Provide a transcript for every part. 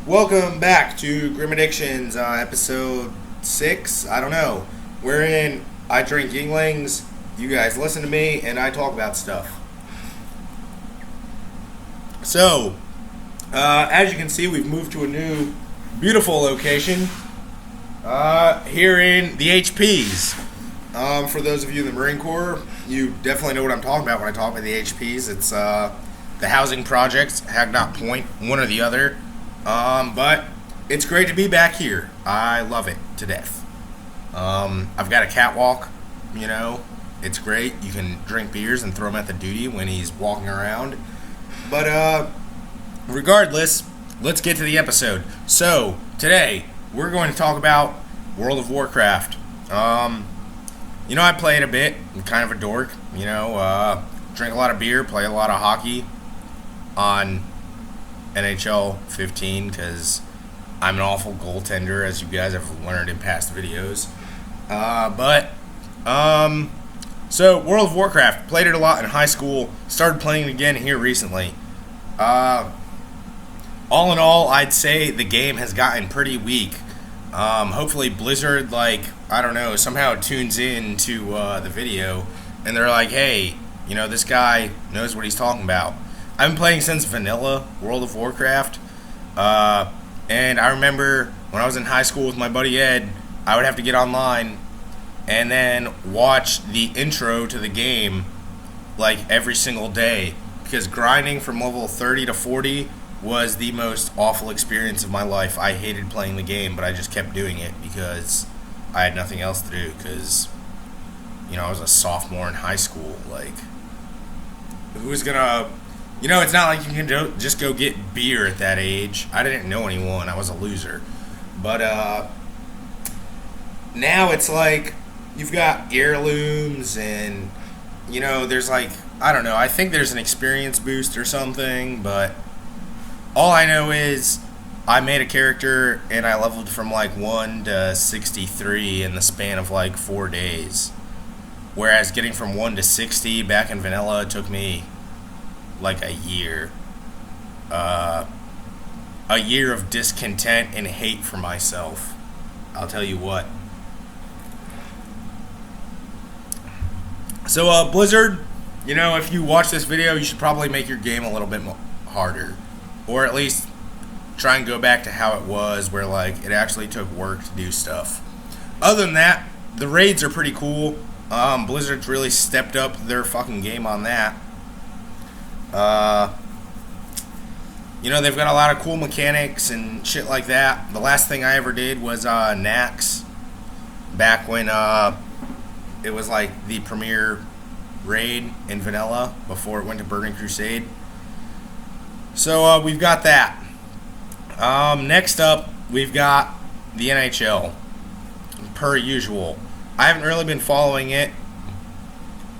Welcome back to grimAddiction's episode 6. I don't know. Wherein I drink Yinglings, you guys listen to me, and I talk about stuff. So, as you can see, we've moved to a new, beautiful location here in the HPs. For those of you in the Marine Corps, you definitely know what I'm talking about when I talk about the HPs. It's the housing projects, Hagnot Point, one or the other. But it's great to be back here. I love it to death. I've got a catwalk, it's great. You can drink beers and throw him at the duty when he's walking around. But, regardless, let's get to the episode. So, today, we're going to talk about World of Warcraft. I play it a bit. I'm kind of a dork, drink a lot of beer, play a lot of hockey on NHL 15 because I'm an awful goaltender, as you guys have learned in past videos. So World of Warcraft, played it a lot in high school, started playing it again here recently. All in all, I'd say the game has gotten pretty weak. Hopefully Blizzard, somehow tunes in to the video and they're like, hey, this guy knows what he's talking about. I've been playing since vanilla World of Warcraft, and I remember when I was in high school with my buddy Ed, I would have to get online and then watch the intro to the game every single day, because grinding from level 30 to 40 was the most awful experience of my life. I hated playing the game, but I just kept doing it because I had nothing else to do, because, I was a sophomore in high school. Who was gonna... it's not like you can just go get beer at that age. I didn't know anyone. I was a loser. But now it's you've got heirlooms and, there's I think there's an experience boost or something. But all I know is I made a character and I leveled from 1 to 63 in the span of 4 days. Whereas getting from 1 to 60 back in vanilla took me a year. A year of discontent and hate for myself. I'll tell you what. So, Blizzard, if you watch this video, you should probably make your game a little bit harder. Or at least try and go back to how it was, where, it actually took work to do stuff. Other than that, the raids are pretty cool. Blizzard's really stepped up their fucking game on that. They've got a lot of cool mechanics and shit like that. The last thing I ever did was Nax, back when it was the premier raid in vanilla before it went to Burning Crusade. So we've got that. Next up, we've got the NHL, per usual. I haven't really been following it.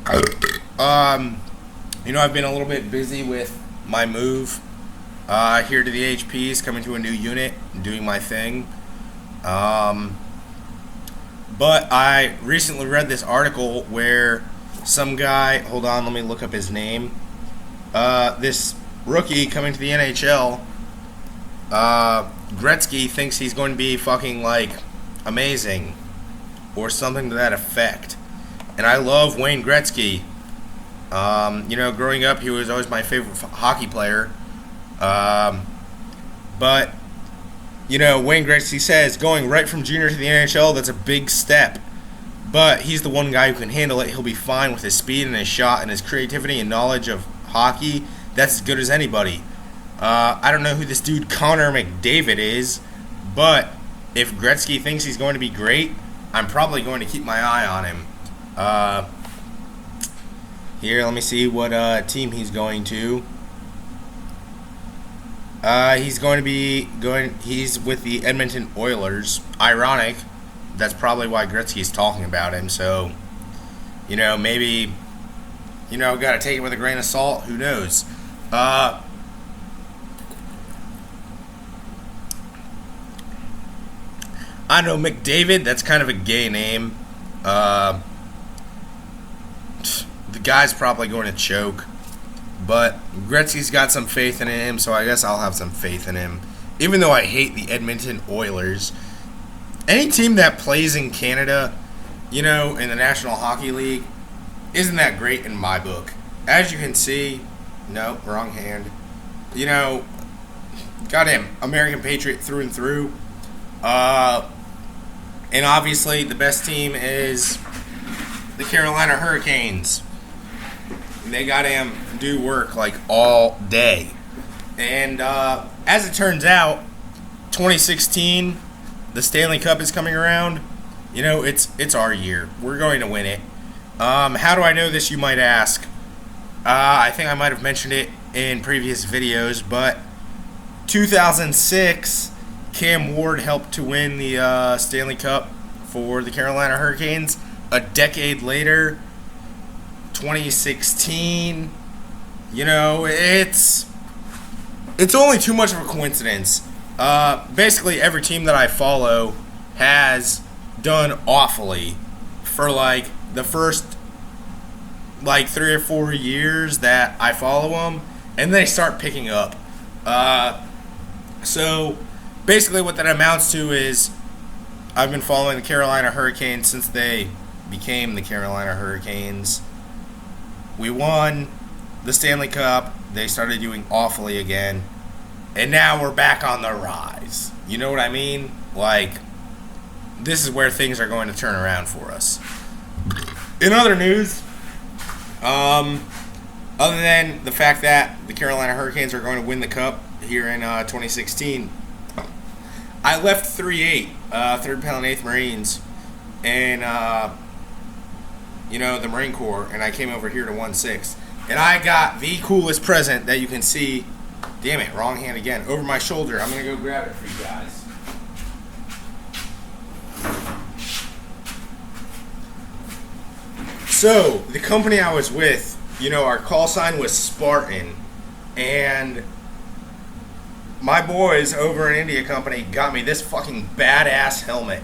I've been a little bit busy with my move here to the HPs, coming to a new unit, and doing my thing. But I recently read this article where some guy, hold on, let me look up his name. This rookie coming to the NHL, Gretzsky, thinks he's going to be fucking amazing, or something to that effect. And I love Wayne Gretzsky. Growing up, he was always my favorite hockey player. But, Wayne Gretzsky says, going right from junior to the NHL, that's a big step. But he's the one guy who can handle it. He'll be fine with his speed and his shot and his creativity and knowledge of hockey. That's as good as anybody. I don't know who this dude Connor McDavid is, but if Gretzky thinks he's going to be great, I'm probably going to keep my eye on him. Here, let me see what team he's going to. He's with the Edmonton Oilers. Ironic. That's probably why Gretzky's talking about him. So, maybe, gotta take it with a grain of salt. Who knows? I don't know, McDavid, that's kind of a gay name. The guy's probably going to choke. But Gretzky's got some faith in him, so I guess I'll have some faith in him. even though I hate the Edmonton Oilers, any team that plays in Canada, in the National Hockey League, isn't that great in my book. As you can see, no, wrong hand. Goddamn American Patriot through and through. And obviously the best team is the Carolina Hurricanes. They goddamn do work like all day. And as it turns out, 2016, the Stanley Cup is coming around. It's our year. We're going to win it. How do I know this, you might ask? I think I might have mentioned it in previous videos, but 2006, Cam Ward helped to win the Stanley Cup for the Carolina Hurricanes. A decade later, 2016, it's only too much of a coincidence. Basically, every team that I follow has done awfully for the first 3 or 4 years that I follow them, and they start picking up. So basically what that amounts to is I've been following the Carolina Hurricanes since they became the Carolina Hurricanes. We won the Stanley Cup. They started doing awfully again. And now we're back on the rise. You know what I mean? This is where things are going to turn around for us. In other news, other than the fact that the Carolina Hurricanes are going to win the Cup here in 2016, I left 3-8, 3rd Battalion 8th Marines, and the Marine Corps, and I came over here to 1-6. And I got the coolest present that you can see. Damn it, wrong hand again. Over my shoulder. I'm going to go grab it for you guys. So, the company I was with, our call sign was Spartan. And my boys over in India Company got me this fucking badass helmet.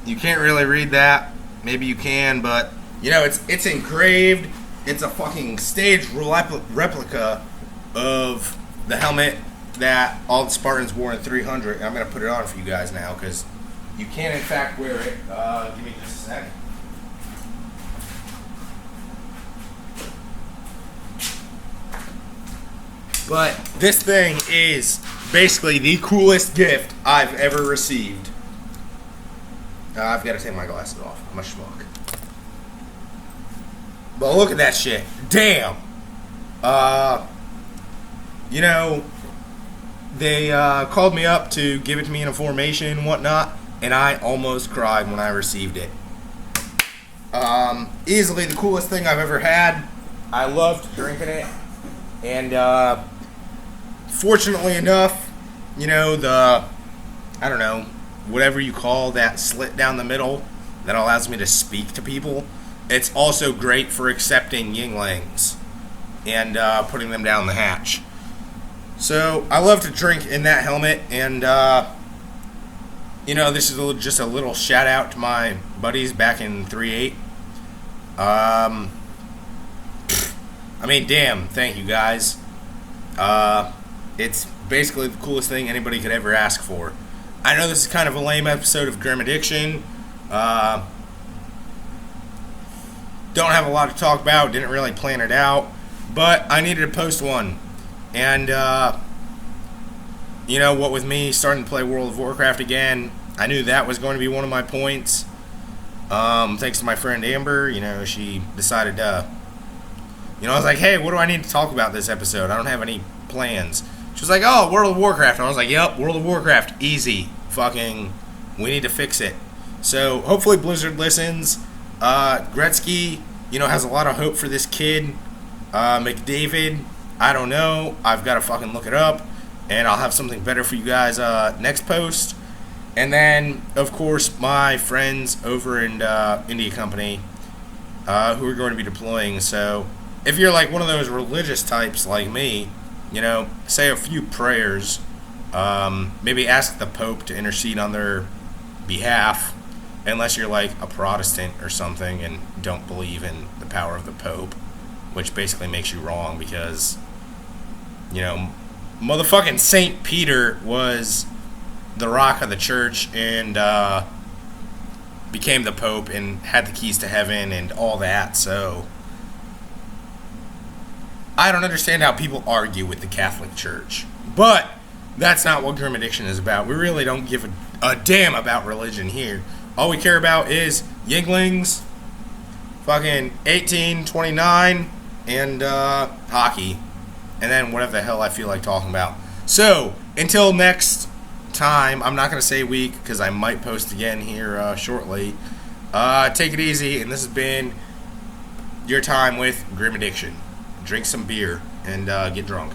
You can't really read that. Maybe you can, but it's engraved. It's a fucking staged replica of the helmet that all the Spartans wore in 300. And I'm gonna put it on for you guys now because you can in fact wear it. Give me just a second. But this thing is basically the coolest gift I've ever received. I've got to take my glasses off. I'm a schmuck. But look at that shit. Damn. They called me up to give it to me in a formation and whatnot, and I almost cried when I received it. Easily the coolest thing I've ever had. I loved drinking it. And fortunately enough, whatever you call that slit down the middle that allows me to speak to people, it's also great for accepting Yinglings and putting them down the hatch. So I love to drink in that helmet, and this is just a little shout out to my buddies back in 3-8. Damn, thank you guys. It's basically the coolest thing anybody could ever ask for. I know this is kind of a lame episode of grimAddiction. Don't have a lot to talk about, didn't really plan it out, but I needed to post one. And, what with me starting to play World of Warcraft again, I knew that was going to be one of my points. Thanks to my friend Amber, she decided to, I was like, hey, what do I need to talk about this episode? I don't have any plans. She was like, oh, World of Warcraft. And I was like, yep, World of Warcraft, easy. Fucking, we need to fix it. So, hopefully Blizzard listens. Gretzsky, has a lot of hope for this kid. McDavid, I don't know. I've got to fucking look it up. And I'll have something better for you guys next post. And then, of course, my friends over in India Company who are going to be deploying. So, if you're like one of those religious types like me, say a few prayers. Maybe ask the Pope to intercede on their behalf, unless you're like a Protestant or something and don't believe in the power of the Pope. which basically makes you wrong because, motherfucking St. Peter was the rock of the church and became the Pope and had the keys to heaven and all that. So I don't understand how people argue with the Catholic Church. But that's not what grimAddiction is about. We really don't give a damn about religion here. All we care about is Yinglings, fucking 18, 29, and hockey. And then whatever the hell I feel like talking about. So, until next time, I'm not going to say week because I might post again here shortly. Take it easy, and this has been your time with grimAddiction. Drink some beer and get drunk.